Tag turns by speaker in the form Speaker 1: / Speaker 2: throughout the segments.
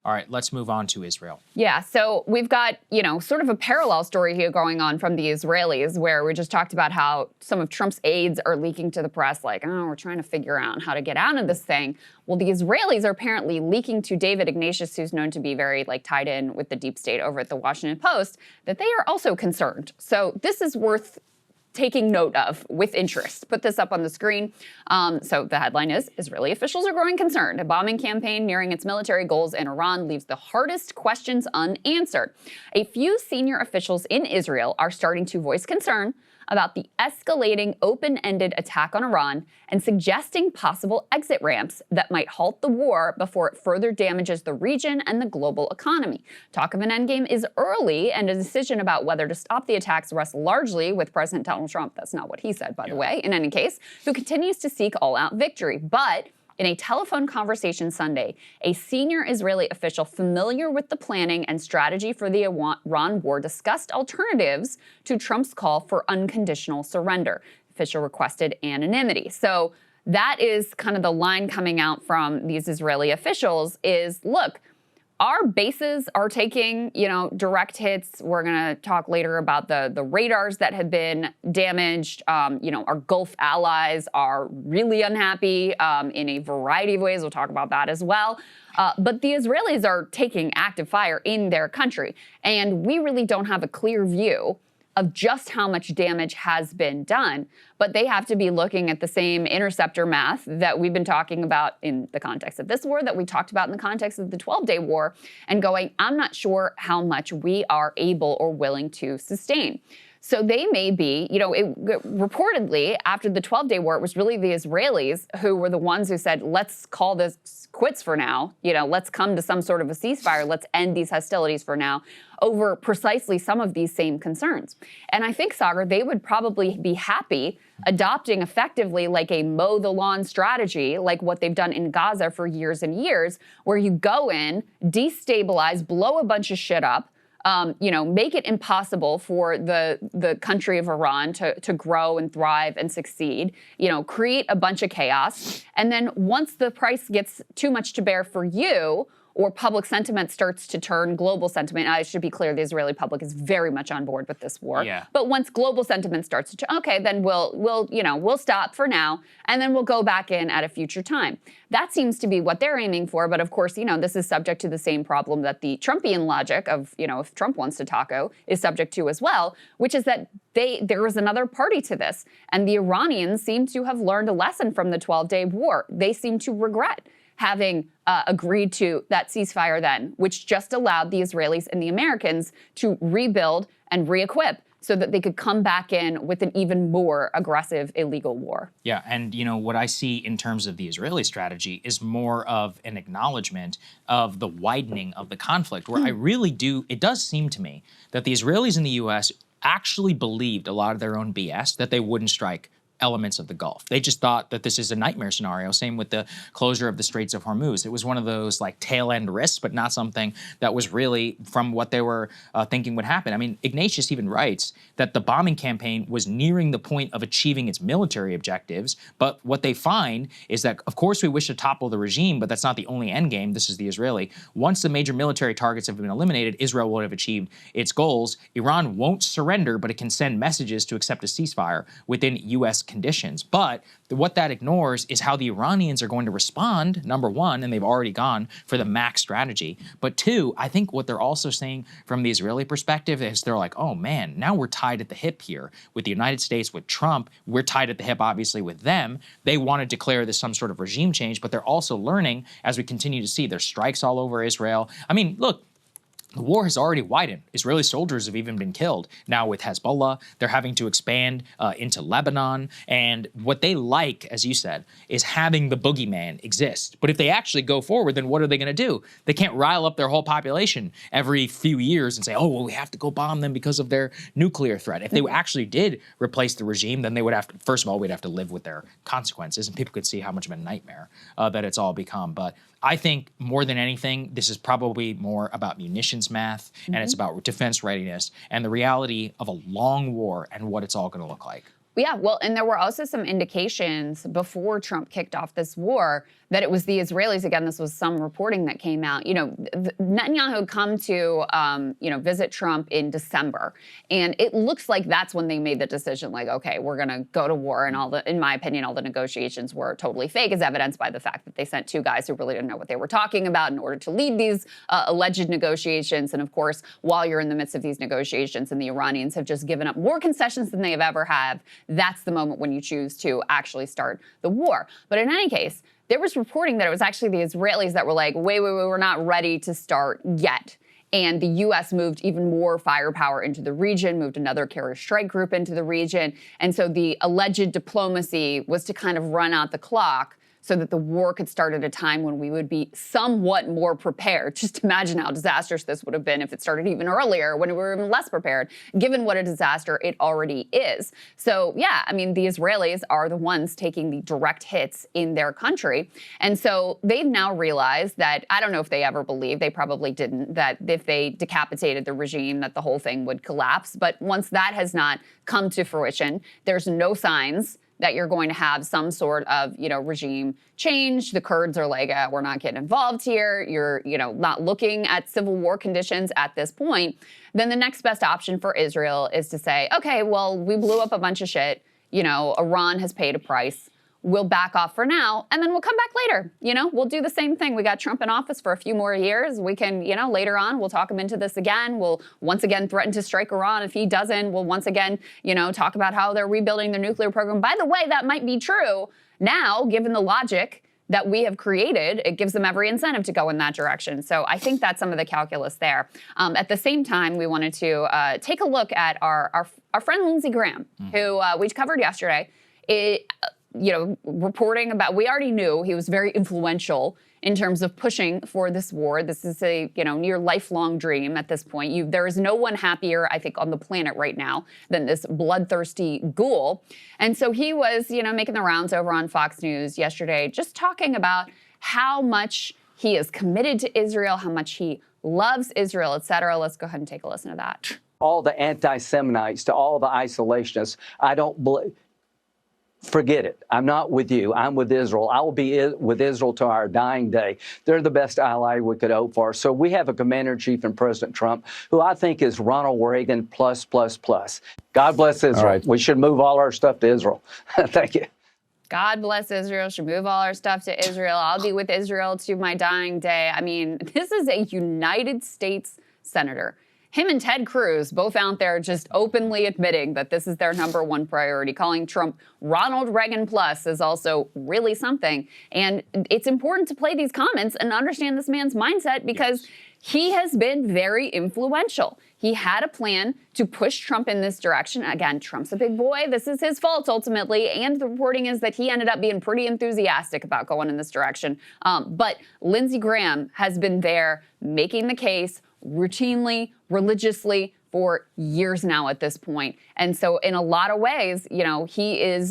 Speaker 1: All right, let's move on to Israel.
Speaker 2: Yeah, so we've got, sort of a parallel story here going on from the Israelis, where we just talked about how some of Trump's aides are leaking to the press like, oh, we're trying to figure out how to get out of this thing. Well, the Israelis are apparently leaking to David Ignatius, who's known to be very tied in with the deep state over at the Washington Post, that they are also concerned. So this is worth taking note of with interest. Put this up on the screen. So the headline is, Israeli officials are growing concerned. A bombing campaign nearing its military goals in Iran leaves the hardest questions unanswered. A few senior officials in Israel are starting to voice concern about the escalating open-ended attack on Iran and suggesting possible exit ramps that might halt the war before it further damages the region and the global economy. Talk of an endgame is early, and a decision about whether to stop the attacks rests largely with President Donald Trump. That's not what he said, by the way, in any case, who continues to seek all-out victory. But in a telephone conversation Sunday, a senior Israeli official familiar with the planning and strategy for the Iran war discussed alternatives to Trump's call for unconditional surrender. The official requested anonymity. So that is kind of the line coming out from these Israeli officials is, look, our bases are taking, direct hits. We're going to talk later about the radars that have been damaged. Our Gulf allies are really unhappy in a variety of ways. We'll talk about that as well. But the Israelis are taking active fire in their country. And we really don't have a clear view of just how much damage has been done, but they have to be looking at the same interceptor math that we've been talking about in the context of this war, that we talked about in the context of the 12-day war, and going, I'm not sure how much we are able or willing to sustain. So they may be, reportedly, after the 12-day war, it was really the Israelis who were the ones who said, let's call this quits for now. Let's come to some sort of a ceasefire. Let's end these hostilities for now, over precisely some of these same concerns. And I think, Saagar, they would probably be happy adopting effectively like a mow the lawn strategy, like what they've done in Gaza for years and years, where you go in, destabilize, blow a bunch of shit up, make it impossible for the country of Iran to grow and thrive and succeed, create a bunch of chaos. And then once the price gets too much to bear for you, or public sentiment starts to turn global sentiment, I should be clear, the Israeli public is very much on board with this war. Yeah. But once global sentiment starts to turn, okay, then we'll stop for now, and then we'll go back in at a future time. That seems to be what they're aiming for. But of course, this is subject to the same problem that the Trumpian logic of, if Trump wants to taco, is subject to as well, which is that there is another party to this. And the Iranians seem to have learned a lesson from the 12-day war. They seem to regret having agreed to that ceasefire then, which just allowed the Israelis and the Americans to rebuild and re-equip so that they could come back in with an even more aggressive illegal war.
Speaker 1: Yeah, and what I see in terms of the Israeli strategy is more of an acknowledgement of the widening of the conflict, where it does seem to me that the Israelis in the U.S. actually believed a lot of their own BS, that they wouldn't strike elements of the Gulf. They just thought that this is a nightmare scenario. Same with the closure of the Straits of Hormuz. It was one of those tail end risks, but not something that was really from what they were thinking would happen. I mean, Ignatius even writes that the bombing campaign was nearing the point of achieving its military objectives. But what they find is that, of course, we wish to topple the regime, but that's not the only end game. This is the Israeli. Once the major military targets have been eliminated, Israel will have achieved its goals. Iran won't surrender, but it can send messages to accept a ceasefire within U.S. conditions. But what that ignores is how the Iranians are going to respond, number one, and they've already gone for the max strategy. But two, I think what they're also saying from the Israeli perspective is they're like, oh man, now we're tied at the hip here with the United States, with Trump. We're tied at the hip, obviously, with them. They want to declare this some sort of regime change, but they're also learning, as we continue to see, there's strikes all over Israel. I mean, look, the war has already widened. Israeli soldiers have even been killed. Now with Hezbollah, they're having to expand into Lebanon. And what they like, as you said, is having the boogeyman exist. But if they actually go forward, then what are they going to do? They can't rile up their whole population every few years and say, oh, well, we have to go bomb them because of their nuclear threat. If they actually did replace the regime, then they would have to, first of all, we'd have to live with their consequences. And people could see how much of a nightmare that it's all become. But I think more than anything, this is probably more about munitions math, and it's about defense readiness and the reality of a long war and what it's all going to look like.
Speaker 2: Yeah, well, and there were also some indications before Trump kicked off this war that it was the Israelis. Again, this was some reporting that came out. Netanyahu had come to, visit Trump in December, and it looks like that's when they made the decision. Like, okay, we're going to go to war, and in my opinion, all the negotiations were totally fake, as evidenced by the fact that they sent two guys who really didn't know what they were talking about in order to lead these alleged negotiations. And of course, while you're in the midst of these negotiations, and the Iranians have just given up more concessions than they have ever have, that's the moment when you choose to actually start the war. But in any case, there was reporting that it was actually the Israelis that were like, wait, we're not ready to start yet. And the U.S. moved even more firepower into the region, moved another carrier strike group into the region. And so the alleged diplomacy was to kind of run out the clock so that the war could start at a time when we would be somewhat more prepared. Just imagine how disastrous this would have been if it started even earlier, when we were even less prepared, given what a disaster it already is. So yeah, I mean, the Israelis are the ones taking the direct hits in their country. And so they've now realized that, I don't know if they ever believed, they probably didn't, that if they decapitated the regime, that the whole thing would collapse. But once that has not come to fruition, there's no signs that you're going to have some sort of, regime change. The Kurds are like, we're not getting involved here. You're, not looking at civil war conditions at this point. Then the next best option for Israel is to say, okay, well, we blew up a bunch of shit. Iran has paid a price. We'll back off for now, and then we'll come back later. We'll do the same thing. We got Trump in office for a few more years. We can, later on, we'll talk him into this again. We'll once again threaten to strike Iran if he doesn't. We'll once again, talk about how they're rebuilding their nuclear program. By the way, that might be true now, given the logic that we have created. It gives them every incentive to go in that direction. So I think that's some of the calculus there. At the same time, we wanted to take a look at our friend Lindsey Graham, who we covered yesterday. Reporting about, we already knew he was very influential in terms of pushing for this war. This is a, near lifelong dream at this point. There is no one happier, I think, on the planet right now than this bloodthirsty ghoul. And so he was, making the rounds over on Fox News yesterday, just talking about how much he is committed to Israel, how much he loves Israel, et cetera. Let's go ahead and take a listen to that.
Speaker 3: All the anti-Seminites, to all the isolationists, I don't believe. Forget it. I'm not with you. I'm with Israel. I will be with Israel to our dying day. They're the best ally we could hope for. So we have a commander-in-chief in President Trump, who I think is Ronald Reagan plus, plus, plus. God bless Israel.
Speaker 4: Right.
Speaker 3: We should move all our stuff to Israel. Thank you.
Speaker 2: God bless Israel, should move all our stuff to Israel. I'll be with Israel to my dying day. I mean, this is a United States senator. Him and Ted Cruz both out there just openly admitting that this is their number one priority. Calling Trump Ronald Reagan plus is also really something. And it's important to play these comments and understand this man's mindset, because he has been very influential. He had a plan to push Trump in this direction. Again, Trump's a big boy. This is his fault ultimately. And the reporting is that he ended up being pretty enthusiastic about going in this direction. But Lindsey Graham has been there making the case routinely, religiously, for years now at this point. And so in a lot of ways, he is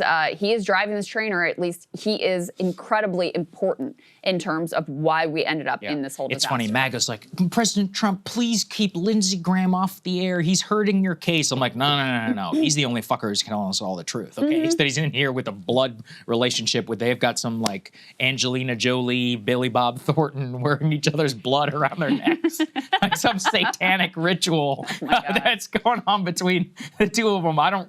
Speaker 2: driving this train, or at least he is incredibly important in terms of why we ended up in this whole disaster.
Speaker 1: It's funny, MAGA's like, President Trump, please keep Lindsey Graham off the air. He's hurting your case. I'm like, no. He's the only fucker who's telling us all the truth, okay? That he's in here with a blood relationship with, they've got some like Angelina Jolie, Billy Bob Thornton wearing each other's blood around their necks. Like some satanic ritual that's going on between the two of them. I don't,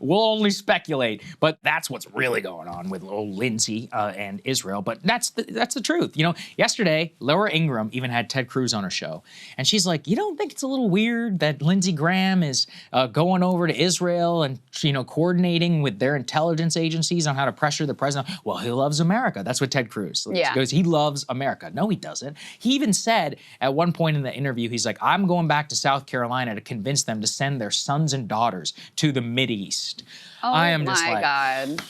Speaker 1: we'll only speculate, but that's what's really going on with old Lindsey and Israel. But that's the truth. Yesterday, Laura Ingraham even had Ted Cruz on her show, and she's like, you don't think it's a little weird that Lindsey Graham is going over to Israel and, coordinating with their intelligence agencies on how to pressure the president? Well, he loves America. That's what Ted Cruz goes. He loves America. No, he doesn't. He even said at one point in the interview, he's like, I'm going back to South Carolina to convince them to send their sons and daughters to the Mideast.
Speaker 2: Oh,
Speaker 1: I am just
Speaker 2: my
Speaker 1: like,
Speaker 2: God.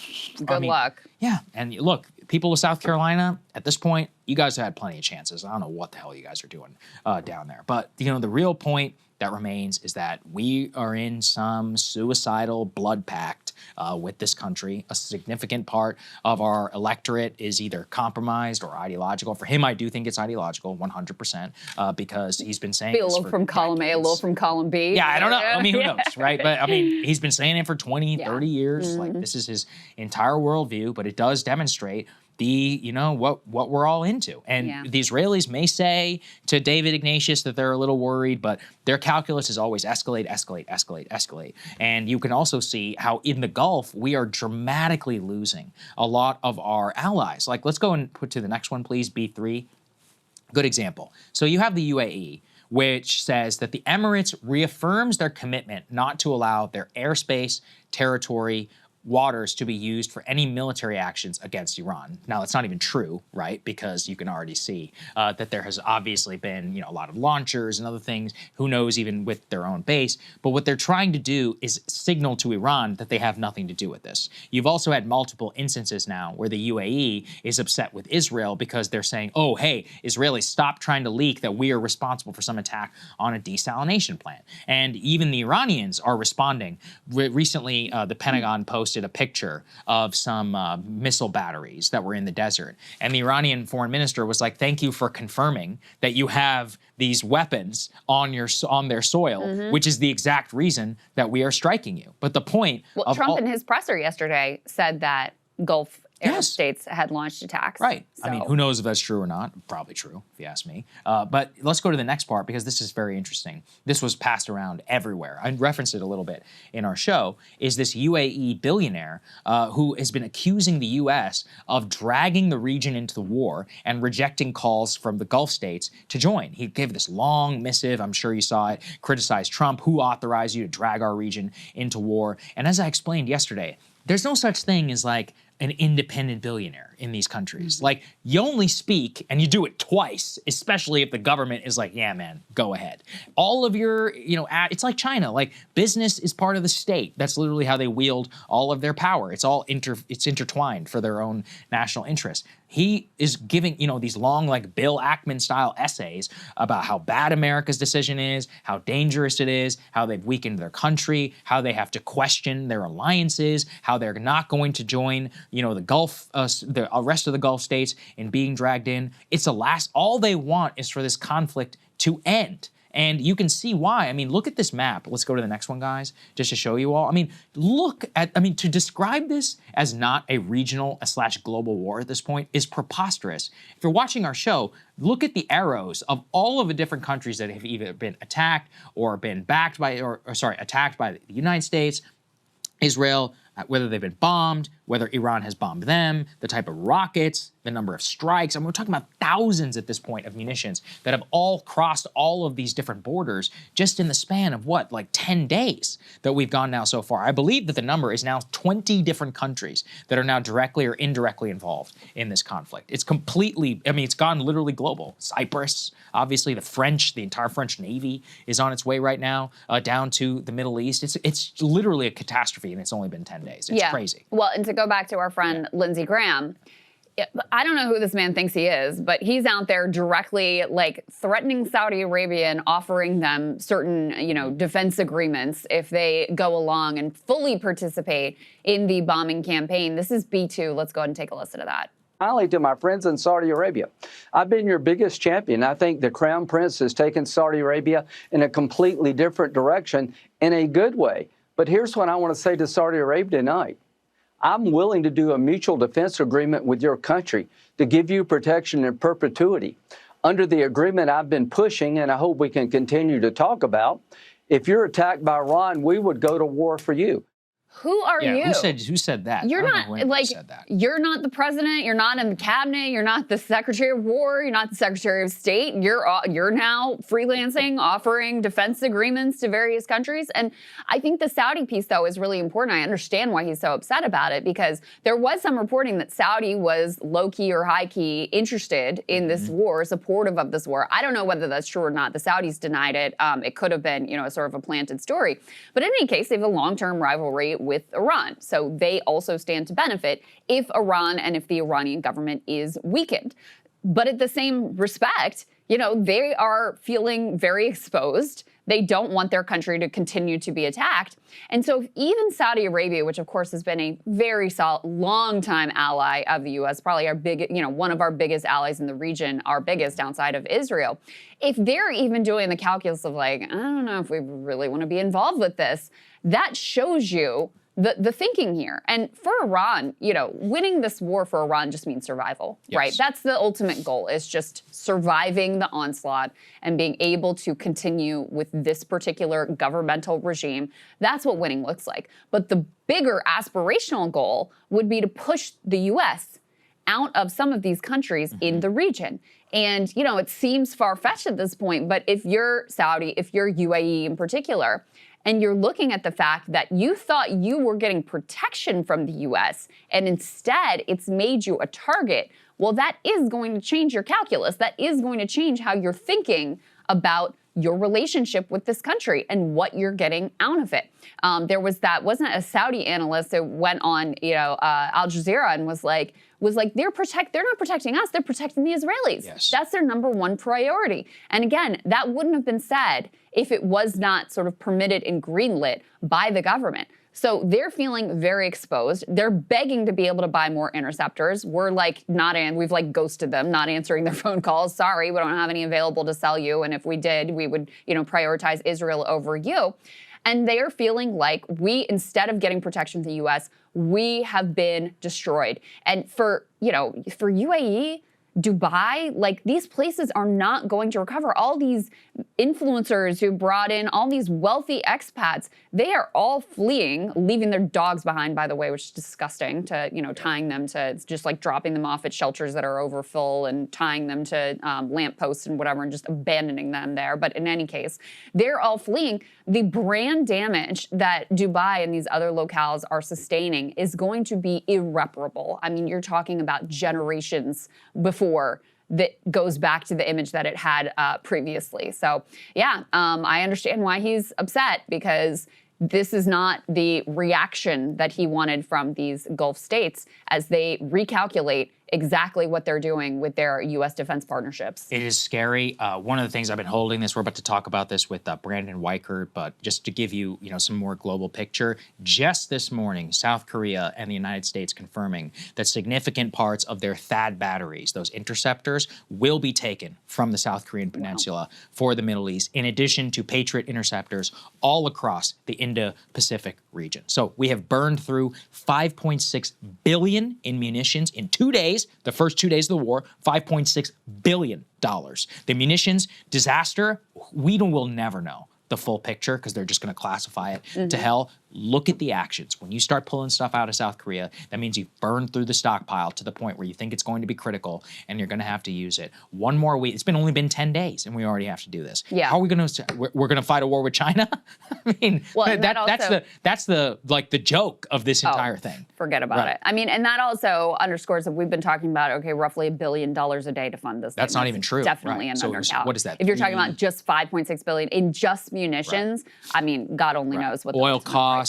Speaker 2: Good luck.
Speaker 1: Yeah, and look, people of South Carolina, at this point, you guys have had plenty of chances. I don't know what the hell you guys are doing down there. But, the real point that remains is that we are in some suicidal blood pact with this country. A significant part of our electorate is either compromised or ideological. For him, I do think it's ideological, 100%, because he's been saying
Speaker 2: a little from column A, a little from column B.
Speaker 1: Yeah, I don't know. I mean, who knows, right? But, he's been saying it for 20, 30 years. Like, this is his entire worldview, but it does demonstrate what we're all into. And
Speaker 2: Yeah.
Speaker 1: the Israelis may say to David Ignatius that they're a little worried, but their calculus is always escalate, escalate, escalate, escalate. And you can also see how in the Gulf, we are dramatically losing a lot of our allies. Like, let's go and put to the next one, please, B3. Good example. So you have the UAE, which says that the Emirates reaffirms their commitment not to allow their airspace, territory, waters to be used for any military actions against Iran. Now, that's not even true, right? Because you can already see that there has obviously been, a lot of launchers and other things, who knows, even with their own base. But what they're trying to do is signal to Iran that they have nothing to do with this. You've also had multiple instances now where the UAE is upset with Israel because they're saying, oh, hey, Israelis, stop trying to leak that we are responsible for some attack on a desalination plant. And even the Iranians are responding. Recently, the Pentagon posted a picture of some missile batteries that were in the desert. And the Iranian foreign minister was like, thank you for confirming that you have these weapons on their soil, which is the exact reason that we are striking you. But the point of
Speaker 2: Trump in his presser yesterday said that Gulf Arab states had launched attacks.
Speaker 1: Right.
Speaker 2: So.
Speaker 1: I mean, who knows if that's true or not? Probably true, if you ask me. But let's go to the next part, because this is very interesting. This was passed around everywhere. I referenced it a little bit in our show, is this UAE billionaire who has been accusing the U.S. of dragging the region into the war and rejecting calls from the Gulf states to join. He gave this long missive, I'm sure you saw it, criticized Trump, who authorized you to drag our region into war. And as I explained yesterday, there's no such thing as like an independent billionaire in these countries. Like, you only speak and you do it twice, especially if the government is like, yeah, man, go ahead. All of your, it's like China. Like, business is part of the state. That's literally how they wield all of their power. It's all it's intertwined for their own national interest. He is giving, these long, like Bill Ackman style essays about how bad America's decision is, how dangerous it is, how they've weakened their country, how they have to question their alliances, how they're not going to join, the Gulf, the rest of the Gulf states in being dragged in. All they want is for this conflict to end. And you can see why. I mean, look at this map. Let's go to the next one, guys, just to show you all. To describe this as not a regional / global war at this point is preposterous. If you're watching our show, look at the arrows of all of the different countries that have either been attacked or been attacked by the United States, Israel, whether they've been bombed, whether Iran has bombed them, the type of rockets, the number of strikes. We're talking about thousands at this point of munitions that have all crossed all of these different borders just in the span of 10 days that we've gone now so far. I believe that the number is now 20 different countries that are now directly or indirectly involved in this conflict. It's it's gone literally global. Cyprus, obviously the entire French Navy is on its way right now down to the Middle East. It's literally a catastrophe, and it's only been 10 days. It's crazy.
Speaker 2: Well, and to go back to our friend Lindsey Graham, I don't know who this man thinks he is, but he's out there directly threatening Saudi Arabia and offering them certain, defense agreements if they go along and fully participate in the bombing campaign. This is B2. Let's go ahead and take a listen to that.
Speaker 3: Finally, to my friends in Saudi Arabia, I've been your biggest champion. I think the Crown Prince has taken Saudi Arabia in a completely different direction in a good way. But here's what I want to say to Saudi Arabia tonight. I'm willing to do a mutual defense agreement with your country to give you protection in perpetuity. Under the agreement I've been pushing, and I hope we can continue to talk about, if you're attacked by Iran, we would go to war for you.
Speaker 2: Who are you?
Speaker 1: Who said that?
Speaker 2: You're not
Speaker 1: said that.
Speaker 2: You're not the president. You're not in the cabinet. You're not the Secretary of War. You're not the Secretary of State. You're now freelancing, offering defense agreements to various countries. And I think the Saudi piece, though, is really important. I understand why he's so upset about it, because there was some reporting that Saudi was low-key or high-key interested in this war, supportive of this war. I don't know whether that's true or not. The Saudis denied it. It could have been, sort of a planted story. But in any case, they have a long-term rivalry with Iran. So they also stand to benefit if Iran and if the Iranian government is weakened. But at the same respect, they are feeling very exposed. They don't want their country to continue to be attacked. And so even Saudi Arabia, which of course has been a very solid, long-time ally of the U.S., probably our one of our biggest allies in the region, our biggest outside of Israel, if they're even doing the calculus of I don't know if we really want to be involved with this, that shows you the thinking here. And for Iran, winning this war for Iran just means survival, right? That's the ultimate goal, is just surviving the onslaught and being able to continue with this particular governmental regime. That's what winning looks like. But the bigger aspirational goal would be to push the U.S. out of some of these countries in the region. And, it seems far-fetched at this point, but if you're Saudi, if you're UAE in particular, and you're looking at the fact that you thought you were getting protection from the US, and instead it's made you a target, well, that is going to change your calculus. That is going to change how you're thinking about your relationship with this country and what you're getting out of it. There was wasn't it a Saudi analyst that went on, Al Jazeera and was like, they're not protecting us, they're protecting the Israelis.
Speaker 1: Yes.
Speaker 2: That's their number one priority. And again, that wouldn't have been said if it was not sort of permitted and greenlit by the government. So they're feeling very exposed. They're begging to be able to buy more interceptors. We've ghosted them, not answering their phone calls. Sorry, we don't have any available to sell you. And if we did, we would, prioritize Israel over you. And they are feeling like instead of getting protection from the US, we have been destroyed. And for UAE, Dubai, these places are not going to recover. All these influencers who brought in all these wealthy expats, they are all fleeing, leaving their dogs behind, by the way, which is disgusting, to, tying them to, just dropping them off at shelters that are overfull and tying them to lampposts and whatever and just abandoning them there. But in any case, they're all fleeing. The brand damage that Dubai and these other locales are sustaining is going to be irreparable. I mean, you're talking about generations before that goes back to the image that it had previously. So yeah, I understand why he's upset, because this is not the reaction that he wanted from these Gulf states as they recalculate exactly what they're doing with their U.S. defense partnerships.
Speaker 1: It is scary. One of the things I've been holding this, we're about to talk about this with Brandon Weichert, but just to give you, some more global picture, just this morning, South Korea and the United States confirming that significant parts of their THAAD batteries, those interceptors, will be taken from the South Korean peninsula for the Middle East, in addition to Patriot interceptors all across the Indo-Pacific region. So we have burned through $5.6 billion in munitions in 2 days. The first 2 days of the war, $5.6 billion. The munitions disaster, we will never know the full picture because they're just going to classify it to hell. Look at the actions. When you start pulling stuff out of South Korea, that means you've burned through the stockpile to the point where you think it's going to be critical and you're going to have to use it. One more week. It's only been 10 days and we already have to do this.
Speaker 2: Yeah.
Speaker 1: How are we going to, we're going to fight a war with China? I mean,
Speaker 2: well,
Speaker 1: that's the joke of this entire thing.
Speaker 2: Forget about it. I mean, and that also underscores that we've been talking about, okay, roughly $1 billion a day to fund this.
Speaker 1: That's not even true.
Speaker 2: Definitely an undercount.
Speaker 1: What is that?
Speaker 2: If you're talking about just $5.6 billion in just munitions, I mean, God only knows what the
Speaker 1: oil costs.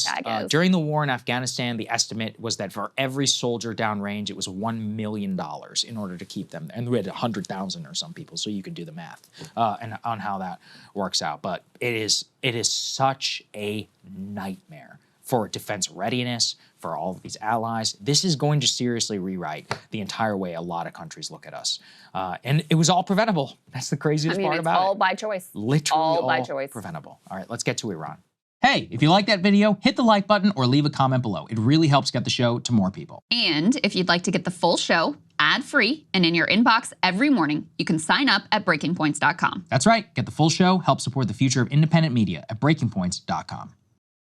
Speaker 2: During
Speaker 1: the war in Afghanistan, the estimate was that for every soldier downrange, it was $1 million in order to keep them. And we had 100,000 or some people, so you could do the math and on how that works out. But it is such a nightmare for defense readiness, for all of these allies. This is going to seriously rewrite the entire way a lot of countries look at us. And it was all preventable. That's the craziest part about it.
Speaker 2: All by choice.
Speaker 1: Literally
Speaker 2: all by choice.
Speaker 1: Preventable. All right, let's get to Iran. Hey, if you like that video, hit the like button or leave a comment below. It really helps get the show to more people.
Speaker 4: And if you'd like to get the full show, ad-free, and in your inbox every morning, you can sign up at breakingpoints.com.
Speaker 1: That's right. Get the full show, help support the future of independent media at breakingpoints.com.